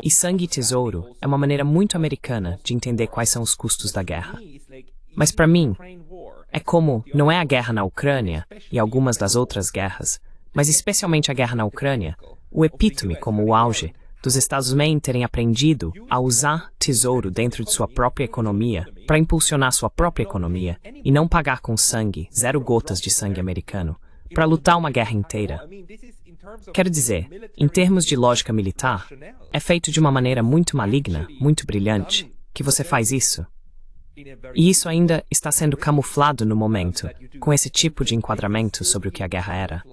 E sangue e tesouro é uma maneira muito americana de entender quais são os custos da guerra. Mas para mim, é como, não é a guerra na Ucrânia e algumas das outras guerras, mas especialmente a guerra na Ucrânia, o epítome como o auge dos Estados Unidos terem aprendido a usar tesouro dentro de sua própria economia para impulsionar sua própria economia e não pagar com sangue, 0 gotas de sangue americano, para lutar uma guerra inteira. Quero dizer, em termos de lógica militar, é feito de uma maneira muito maligna, muito brilhante, que você faz isso. E isso ainda está sendo camuflado no momento, com esse tipo de enquadramento sobre o que a guerra era.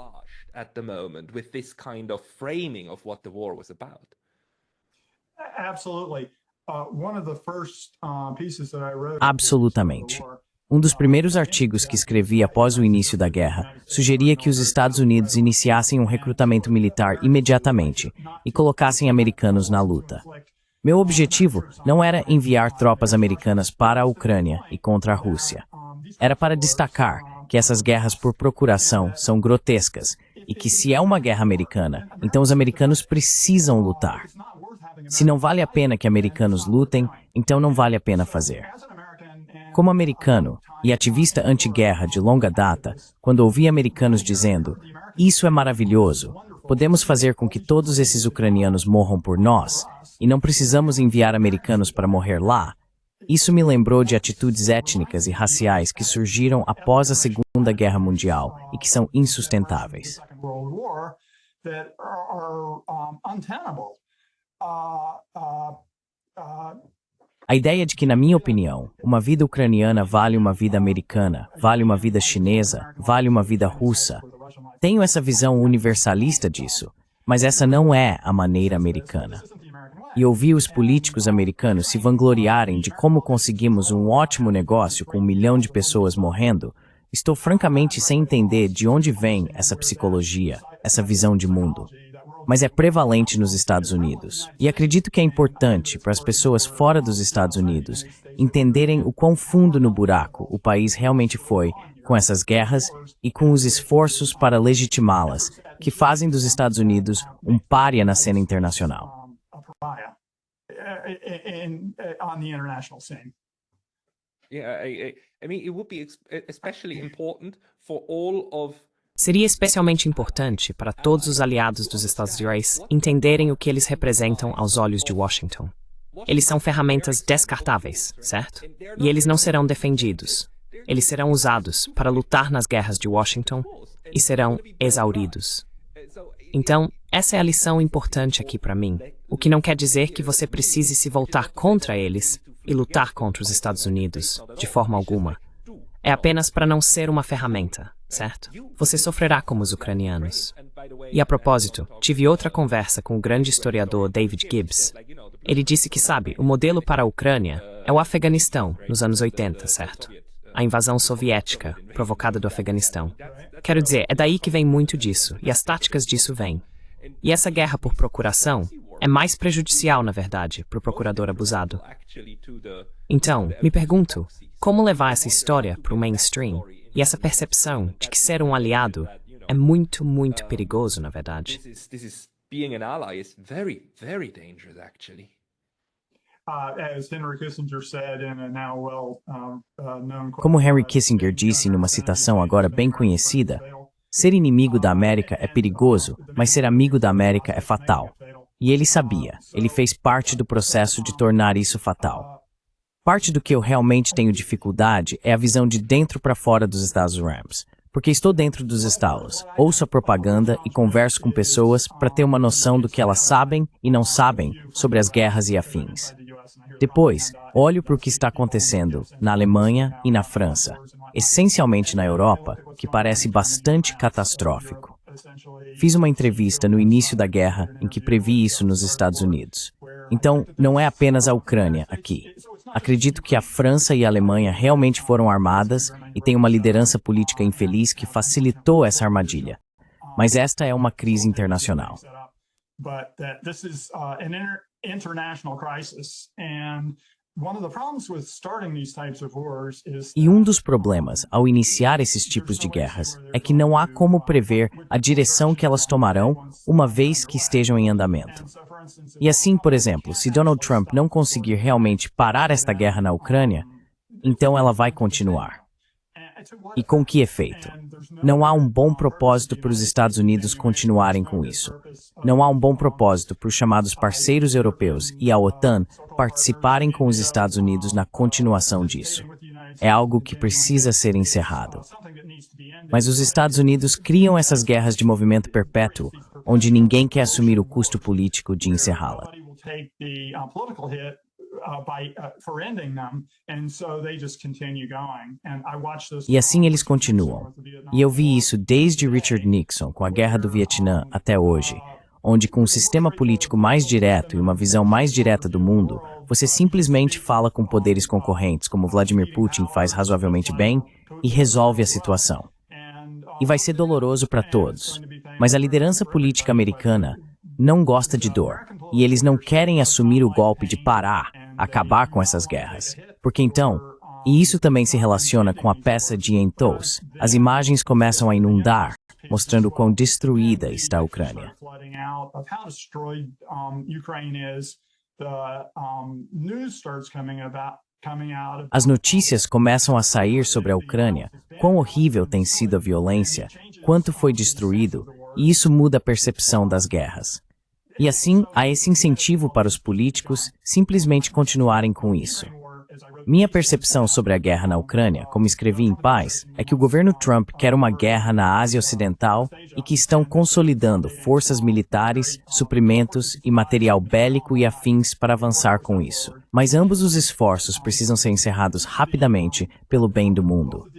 Absolutamente. Um dos primeiros artigos que escrevi após o início da guerra sugeria que os Estados Unidos iniciassem um recrutamento militar imediatamente e colocassem americanos na luta. Meu objetivo não era enviar tropas americanas para a Ucrânia e contra a Rússia. Era para destacar que essas guerras por procuração são grotescas e que se é uma guerra americana, então os americanos precisam lutar. Se não vale a pena que americanos lutem, então não vale a pena fazer. Como americano e ativista anti-guerra de longa data, quando ouvi americanos dizendo "Isso é maravilhoso, podemos fazer com que todos esses ucranianos morram por nós, e não precisamos enviar americanos para morrer lá", isso me lembrou de atitudes étnicas e raciais que surgiram após a Segunda Guerra Mundial e que são insustentáveis. A ideia de que, na minha opinião, uma vida ucraniana vale uma vida americana, vale uma vida chinesa, vale uma vida russa. Tenho essa visão universalista disso, mas essa não é a maneira americana. E ouvi os políticos americanos se vangloriarem de como conseguimos um ótimo negócio com 1 milhão de pessoas morrendo. Estou francamente sem entender de onde vem essa psicologia, essa visão de mundo. Mas é prevalente nos Estados Unidos. E acredito que é importante para as pessoas fora dos Estados Unidos entenderem o quão fundo no buraco o país realmente foi com essas guerras e com os esforços para legitimá-las, que fazem dos Estados Unidos um pária na cena internacional. Seria especialmente importante para todos os aliados dos Estados Unidos entenderem o que eles representam aos olhos de Washington. Eles são ferramentas descartáveis, certo? E eles não serão defendidos. Eles serão usados para lutar nas guerras de Washington e serão exauridos. Então, essa é a lição importante aqui para mim, o que não quer dizer que você precise se voltar contra eles e lutar contra os Estados Unidos, de forma alguma. É apenas para não ser uma ferramenta, certo? Você sofrerá como os ucranianos. E a propósito, tive outra conversa com o grande historiador David Gibbs. Ele disse que, sabe, o modelo para a Ucrânia é o Afeganistão, nos anos 80, certo? A invasão soviética, provocada do Afeganistão. Quero dizer, é daí que vem muito disso, e as táticas disso vêm. E essa guerra por procuração é mais prejudicial, na verdade, para o procurador abusado. Então, me pergunto, como levar essa história para o mainstream e essa percepção de que ser um aliado é muito, muito perigoso, na verdade? Como Henry Kissinger disse numa citação agora bem conhecida, ser inimigo da América é perigoso, mas ser amigo da América é fatal. E ele sabia, ele fez parte do processo de tornar isso fatal. Parte do que eu realmente tenho dificuldade é a visão de dentro para fora dos Estados Unidos. Porque estou dentro dos estados, ouço a propaganda e converso com pessoas para ter uma noção do que elas sabem e não sabem sobre as guerras e afins. Depois, olho para o que está acontecendo na Alemanha e na França, essencialmente na Europa, que parece bastante catastrófico. Fiz uma entrevista no início da guerra em que previ isso nos Estados Unidos. Então, não é apenas a Ucrânia aqui. Acredito que a França e a Alemanha realmente foram armadas e têm uma liderança política infeliz que facilitou essa armadilha. Mas esta é uma crise internacional. E um dos problemas ao iniciar esses tipos de guerras é que não há como prever a direção que elas tomarão uma vez que estejam em andamento. E assim, por exemplo, se Donald Trump não conseguir realmente parar esta guerra na Ucrânia, então ela vai continuar. E com que efeito? Não há um bom propósito para os Estados Unidos continuarem com isso. Não há um bom propósito para os chamados parceiros europeus e a OTAN participarem com os Estados Unidos na continuação disso. É algo que precisa ser encerrado. Mas os Estados Unidos criam essas guerras de movimento perpétuo, onde ninguém quer assumir o custo político de encerrá-la. E assim eles continuam. E eu vi isso desde Richard Nixon, com a Guerra do Vietnã, até hoje, onde com um sistema político mais direto e uma visão mais direta do mundo, você simplesmente fala com poderes concorrentes, como Vladimir Putin faz razoavelmente bem, e resolve a situação. E vai ser doloroso para todos, mas a liderança política americana não gosta de dor, e eles não querem assumir o golpe de parar, acabar com essas guerras. Porque então, e isso também se relaciona com a peça de Entos, as imagens começam a inundar, mostrando quão destruída está a Ucrânia. As notícias começam a sair sobre a Ucrânia, quão horrível tem sido a violência, quanto foi destruído, e isso muda a percepção das guerras. E assim, há esse incentivo para os políticos simplesmente continuarem com isso. Minha percepção sobre a guerra na Ucrânia, como escrevi em Paz, é que o governo Trump quer uma guerra na Ásia Ocidental e que estão consolidando forças militares, suprimentos e material bélico e afins para avançar com isso. Mas ambos os esforços precisam ser encerrados rapidamente pelo bem do mundo.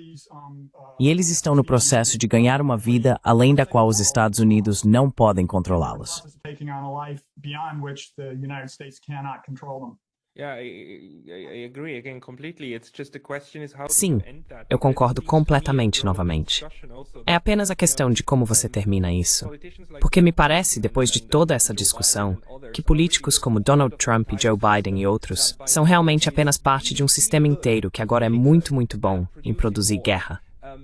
E eles estão no processo de ganhar uma vida além da qual os Estados Unidos não podem controlá-los. Sim, eu concordo completamente novamente. É apenas a questão de como você termina isso. Porque me parece, depois de toda essa discussão, que políticos como Donald Trump e Joe Biden e outros são realmente apenas parte de um sistema inteiro que agora é muito, muito bom em produzir guerra.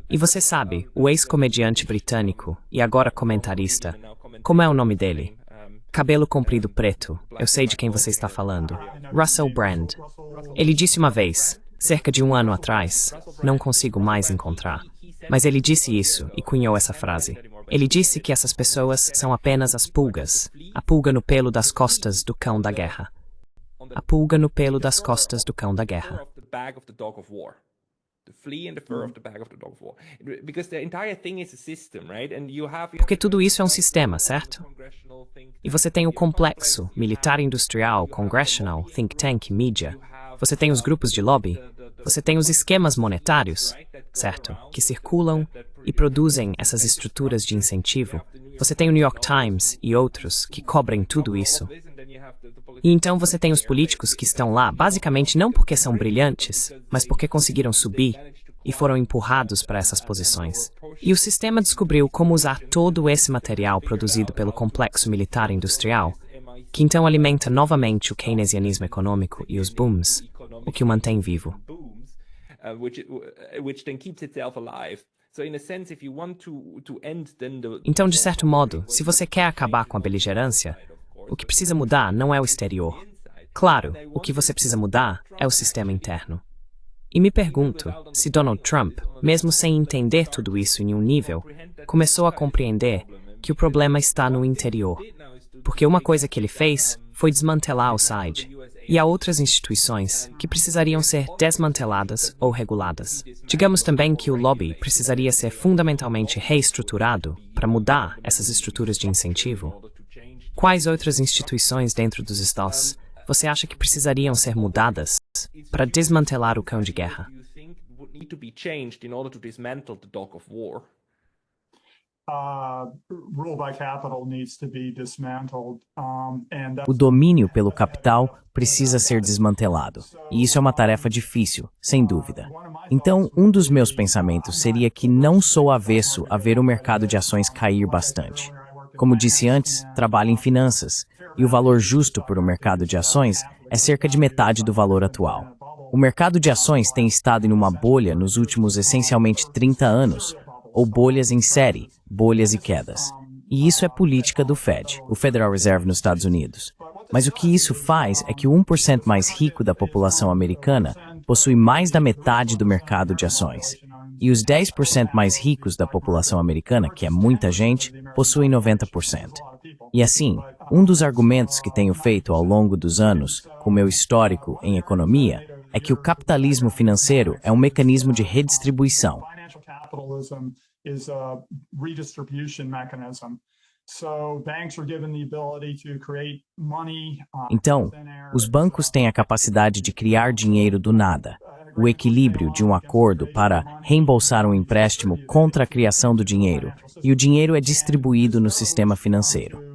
E você sabe, o ex-comediante britânico e agora comentarista, como é o nome dele? Cabelo comprido preto, eu sei de quem você está falando. Russell Brand. Ele disse uma vez, cerca de 1 ano atrás, não consigo mais encontrar. Mas ele disse isso e cunhou essa frase. Ele disse que essas pessoas são apenas as pulgas, a pulga no pelo das costas do cão da guerra. A pulga no pelo das costas do cão da guerra. Porque tudo isso é um sistema, certo? E você tem o complexo, militar industrial, congressional, think tank, mídia. Você tem os grupos de lobby. Você tem os esquemas monetários, certo? Que circulam e produzem essas estruturas de incentivo. Você tem o New York Times e outros que cobrem tudo isso. E então você tem os políticos que estão lá, basicamente não porque são brilhantes, mas porque conseguiram subir e foram empurrados para essas posições. E o sistema descobriu como usar todo esse material produzido pelo complexo militar industrial, que então alimenta novamente o keynesianismo econômico e os booms, o que o mantém vivo. Então, de certo modo, se você quer acabar com a beligerância, o que precisa mudar não é o exterior. Claro, o que você precisa mudar é o sistema interno. E me pergunto se Donald Trump, mesmo sem entender tudo isso em um nível, começou a compreender que o problema está no interior. Porque uma coisa que ele fez foi desmantelar o SIDE. E há outras instituições que precisariam ser desmanteladas ou reguladas. Digamos também que o lobby precisaria ser fundamentalmente reestruturado para mudar essas estruturas de incentivo. Quais outras instituições dentro dos Estados você acha que precisariam ser mudadas para desmantelar o cão de guerra? O domínio pelo capital precisa ser desmantelado, e isso é uma tarefa difícil, sem dúvida. Então, um dos meus pensamentos seria que não sou avesso a ver o mercado de ações cair bastante. Como disse antes, trabalho em finanças, e o valor justo por um mercado de ações é cerca de metade do valor atual. O mercado de ações tem estado em uma bolha nos últimos essencialmente 30 anos, ou bolhas em série, bolhas e quedas. E isso é política do Fed, o Federal Reserve nos Estados Unidos. Mas o que isso faz é que o 1% mais rico da população americana possui mais da metade do mercado de ações. E os 10% mais ricos da população americana, que é muita gente, possuem 90%. E assim, um dos argumentos que tenho feito ao longo dos anos, com meu histórico em economia, é que o capitalismo financeiro é um mecanismo de redistribuição. Então, os bancos têm a capacidade de criar dinheiro do nada, o equilíbrio de um acordo para reembolsar um empréstimo contra a criação do dinheiro, e o dinheiro é distribuído no sistema financeiro.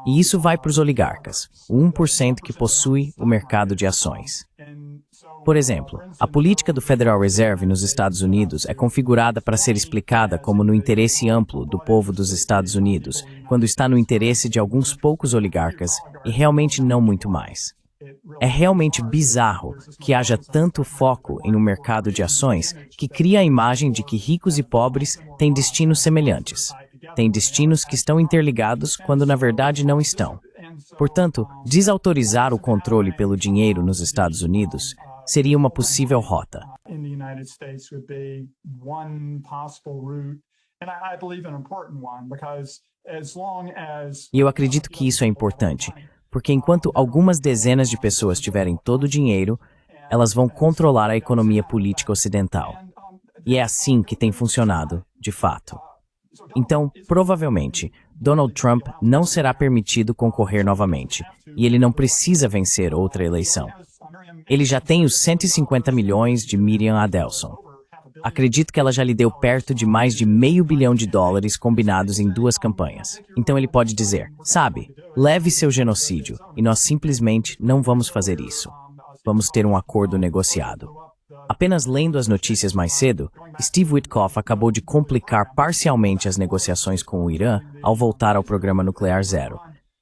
E isso vai para os oligarcas, o 1% que possui o mercado de ações. Por exemplo, a política do Federal Reserve nos Estados Unidos é configurada para ser explicada como no interesse amplo do povo dos Estados Unidos, quando está no interesse de alguns poucos oligarcas e realmente não muito mais. É realmente bizarro que haja tanto foco em um mercado de ações que cria a imagem de que ricos e pobres têm destinos semelhantes. Têm destinos que estão interligados quando na verdade não estão. Portanto, desautorizar o controle pelo dinheiro nos Estados Unidos seria uma possível rota. E eu acredito que isso é importante, porque enquanto algumas dezenas de pessoas tiverem todo o dinheiro, elas vão controlar a economia política ocidental. E é assim que tem funcionado, de fato. Então, provavelmente, Donald Trump não será permitido concorrer novamente, e ele não precisa vencer outra eleição. Ele já tem os 150 milhões de Miriam Adelson. Acredito que ela já lhe deu perto de mais de $500 milhão combinados em 2 campanhas. Então ele pode dizer, sabe, leve seu genocídio, e nós simplesmente não vamos fazer isso. Vamos ter um acordo negociado. Apenas lendo as notícias mais cedo, Steve Witkoff acabou de complicar parcialmente as negociações com o Irã ao voltar ao programa nuclear zero.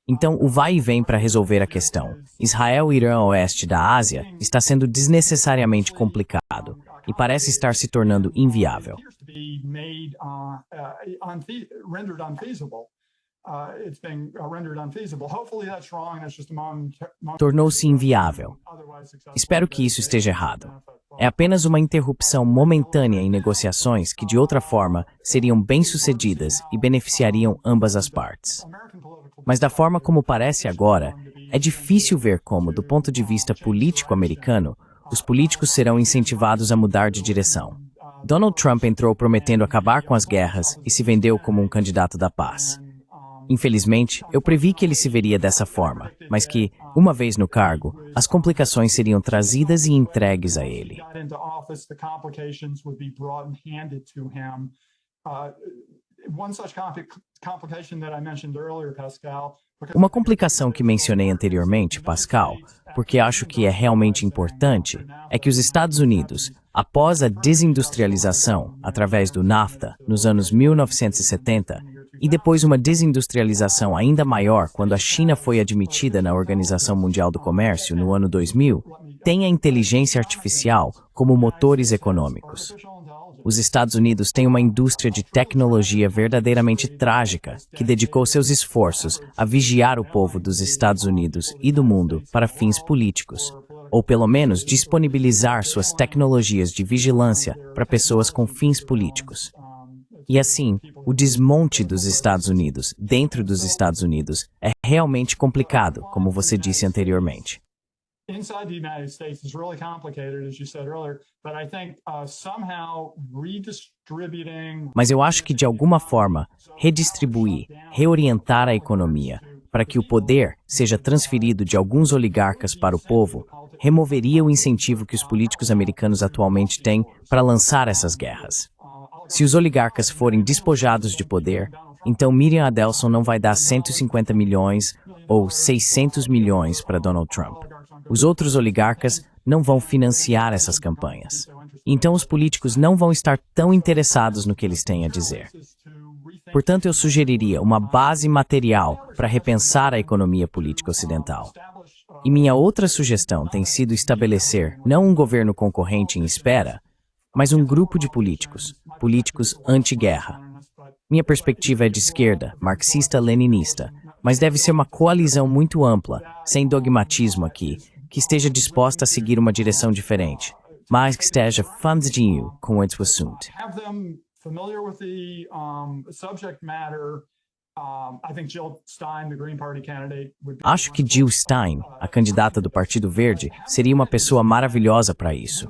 Então, o vai e vem para resolver a questão. Israel e Irã oeste da Ásia está sendo desnecessariamente complicado e parece estar se tornando inviável. Tornou-se inviável. Espero que isso esteja errado. É apenas uma interrupção momentânea em negociações que, de outra forma, seriam bem-sucedidas e beneficiariam ambas as partes. Mas da forma como parece agora, é difícil ver como, do ponto de vista político americano, os políticos serão incentivados a mudar de direção. Donald Trump entrou prometendo acabar com as guerras e se vendeu como um candidato da paz. Infelizmente, eu previ que ele se veria dessa forma, mas que, uma vez no cargo, as complicações seriam trazidas e entregues a ele. Uma complicação que mencionei anteriormente, Pascal, porque acho que é realmente importante, é que os Estados Unidos, após a desindustrialização através do NAFTA nos anos 1970, e depois uma desindustrialização ainda maior quando a China foi admitida na Organização Mundial do Comércio no ano 2000, tem a inteligência artificial como motores econômicos. Os Estados Unidos têm uma indústria de tecnologia verdadeiramente trágica que dedicou seus esforços a vigiar o povo dos Estados Unidos e do mundo para fins políticos, ou pelo menos disponibilizar suas tecnologias de vigilância para pessoas com fins políticos. E assim, o desmonte dos Estados Unidos, dentro dos Estados Unidos, é realmente complicado, como você disse anteriormente. Mas eu acho que, de alguma forma, redistribuir, reorientar a economia, para que o poder seja transferido de alguns oligarcas para o povo, removeria o incentivo que os políticos americanos atualmente têm para lançar essas guerras. Se os oligarcas forem despojados de poder, então Miriam Adelson não vai dar 150 milhões ou 600 milhões para Donald Trump. Os outros oligarcas não vão financiar essas campanhas. Então os políticos não vão estar tão interessados no que eles têm a dizer. Portanto, eu sugeriria uma base material para repensar a economia política ocidental. E minha outra sugestão tem sido estabelecer não um governo concorrente em espera, mas um grupo de políticos anti-guerra. Minha perspectiva é de esquerda, marxista-leninista, mas deve ser uma coalizão muito ampla, sem dogmatismo aqui, que esteja disposta a seguir uma direção diferente, mas que esteja fundadinho com esse assunto. Familiar with the subject matter. I think Jill Stein, the Green Party candidate, would be... Acho que Jill Stein, a candidata do Partido Verde, seria uma pessoa maravilhosa para isso.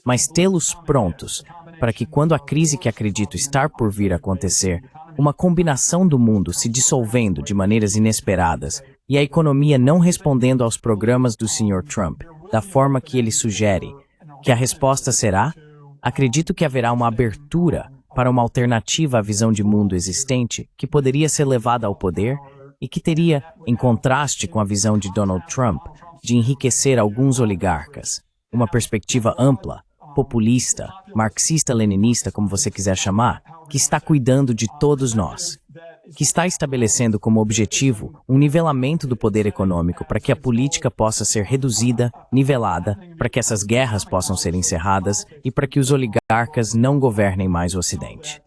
Mas tê-los prontos para que, quando a crise que acredito estar por vir a acontecer, uma combinação do mundo se dissolvendo de maneiras inesperadas e a economia não respondendo aos programas do Sr. Trump da forma que ele sugere, que a resposta será? Acredito que haverá uma abertura para uma alternativa à visão de mundo existente que poderia ser levada ao poder e que teria, em contraste com a visão de Donald Trump, de enriquecer alguns oligarcas, uma perspectiva ampla, populista, marxista-leninista, como você quiser chamar, que está cuidando de todos nós, que está estabelecendo como objetivo um nivelamento do poder econômico para que a política possa ser reduzida, nivelada, para que essas guerras possam ser encerradas e para que os oligarcas não governem mais o Ocidente.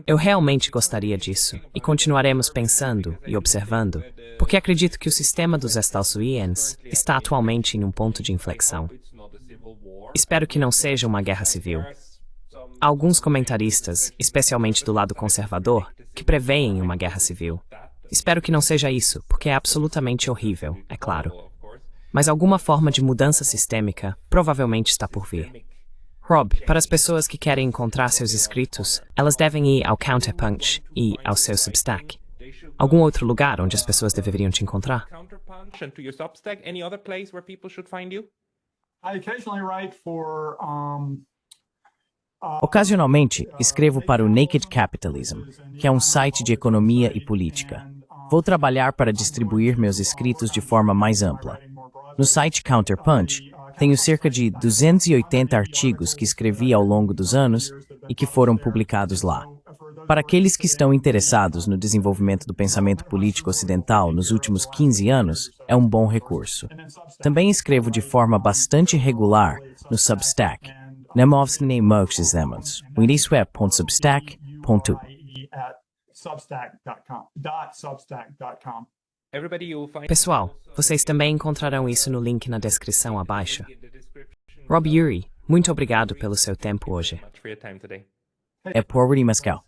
Eu realmente gostaria disso, e continuaremos pensando e observando, porque acredito que o sistema dos Estados Unidos está atualmente em um ponto de inflexão. Espero que não seja uma guerra civil. Há alguns comentaristas, especialmente do lado conservador, que preveem uma guerra civil. Espero que não seja isso, porque é absolutamente horrível, é claro. Mas alguma forma de mudança sistêmica provavelmente está por vir. Rob, para as pessoas que querem encontrar seus escritos, elas devem ir ao Counterpunch e ao seu Substack. Algum outro lugar onde as pessoas deveriam te encontrar? Ocasionalmente, escrevo para o Naked Capitalism, que é um site de economia e política. Vou trabalhar para distribuir meus escritos de forma mais ampla. No site Counterpunch, tenho cerca de 280 artigos que escrevi ao longo dos anos e que foram publicados lá. Para aqueles que estão interessados no desenvolvimento do pensamento político ocidental nos últimos 15 anos, é um bom recurso. Também escrevo de forma bastante regular no Substack. Nemovsky Moksizemons, unisweb.substack.com. Pessoal, vocês também encontrarão isso no link na descrição abaixo. Rob Uri, muito obrigado pelo seu tempo hoje. É por Mascal.